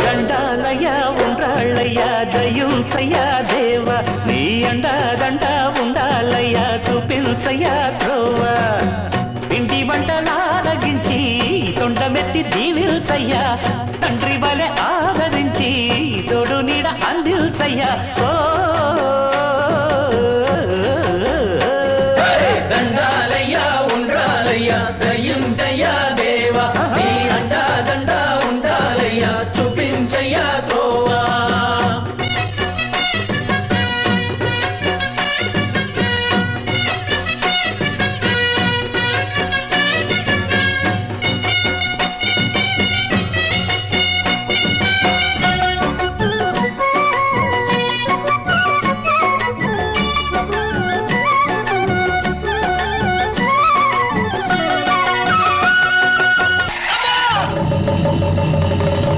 దండాలయ్యా ఉండ్రాళ్ళయ్యా దయుంచయ్యా దేవ నీ అండాదండ ఉండాలయ్యా చూపించయ్యా త్రోవ పిండి వంటలారగించి తొండమెత్తి దీవిల్చయ్యా తండ్రి వలె ఆదరించి తోడు నీడ అందిల్చయ్యా ఓ